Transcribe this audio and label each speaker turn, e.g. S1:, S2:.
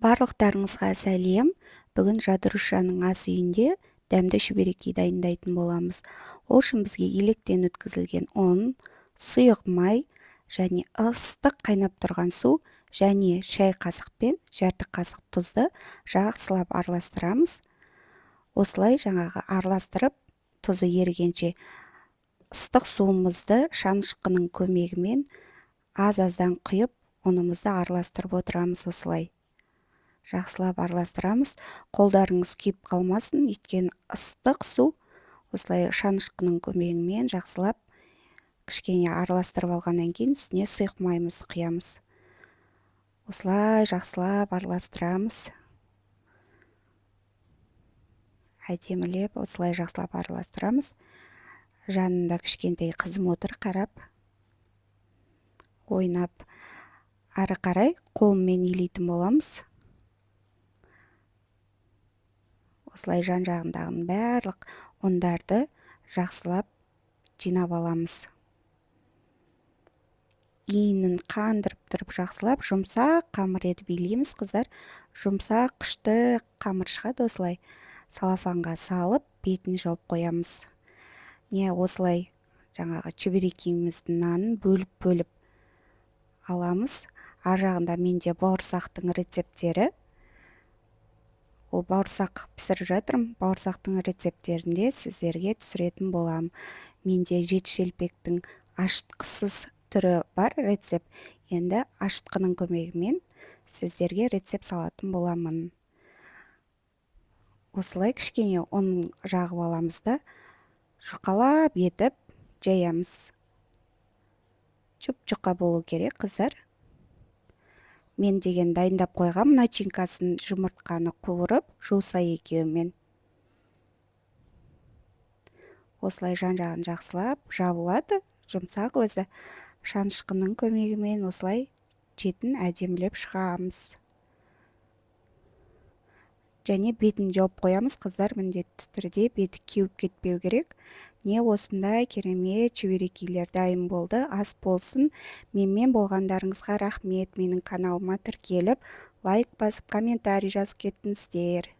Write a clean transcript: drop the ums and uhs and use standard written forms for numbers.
S1: Барлықтарыңызға сәлем. Бүгін Жадырушаның ас үйінде дәмді шүберекей дайындайтын боламыз. Ол үшін бізге електен өткізілген ұн, сұйық май және ыстық қайнап тұрған су және шай қасықпен жарты қасық тұзды жақсылап араластырамыз. Осылай жаңағы араластырып, тұзы ерігенше ыстық суымызды шанышқының көмегімен аз-аздан құйып, ұнымызды араластырып отырамыз осылай. Жақсылап араластырамыз. Қолдарыңыз күйіп қалмасын, өйткені ыстық су осылай шанышқының көмегімен жақсылап кішкене араластырып алғаннан кейін үстіне сұйық майымызды құямыз. Осылай жақсылап араластырамыз. Әдемілеп осылай жақсылап араластырамыз. Жанында кішкентай қызым отыр, қарап, ойнап. Ары қарай қолыммен илейтін боламыз. Осылай жан-жағындағының барлық ұндарды жақсылап жинап аламыз. Иінін қандырып тұрып жақсылап, жұмсақ қамыр етіп илейміз, қыздар. Жұмсақ күшті қамыр шығады, осылай салафанға салып, бетін жауып қоямыз. Осылай жаңағы шүберекейіміздің нанын бөліп аламыз. Ар жағында менде бауырсақтың рецептері. Ол бауырсақ пісіріп жатырмын. Бауырсақтың рецептерінде сіздерге түсіретін болам. Менде жеті-шелпектің ашытқысыз түрі бар рецепт. Енді ашытқының көмегімен сіздерге рецепт салатын боламын. Осылай кішкене ұн жағып аламыз да, жұқалап етіп жаямыз. Жұп-жұқа болу керек, қыздар. Мен деген дайындап қойғам, начинкасын жұмыртқаны қуырып, жуса екеуімен. Осылай жан-жағын жақсылап жабылады, жұмсақ өзі. Шанышқының көмегімен осылай жетін әдемілеп шығамыз. Және бетін жауып қоямыз, қыздар, міндетті түрде беті кеуіп кетпеу керек. Осындай керемет шүберекейлер дайын болды. Ас болсын. Менімен болғандарыңызға рахмет. Менің каналыма тіркеліп, лайк басып, комментарий жазып кеттіңіздер.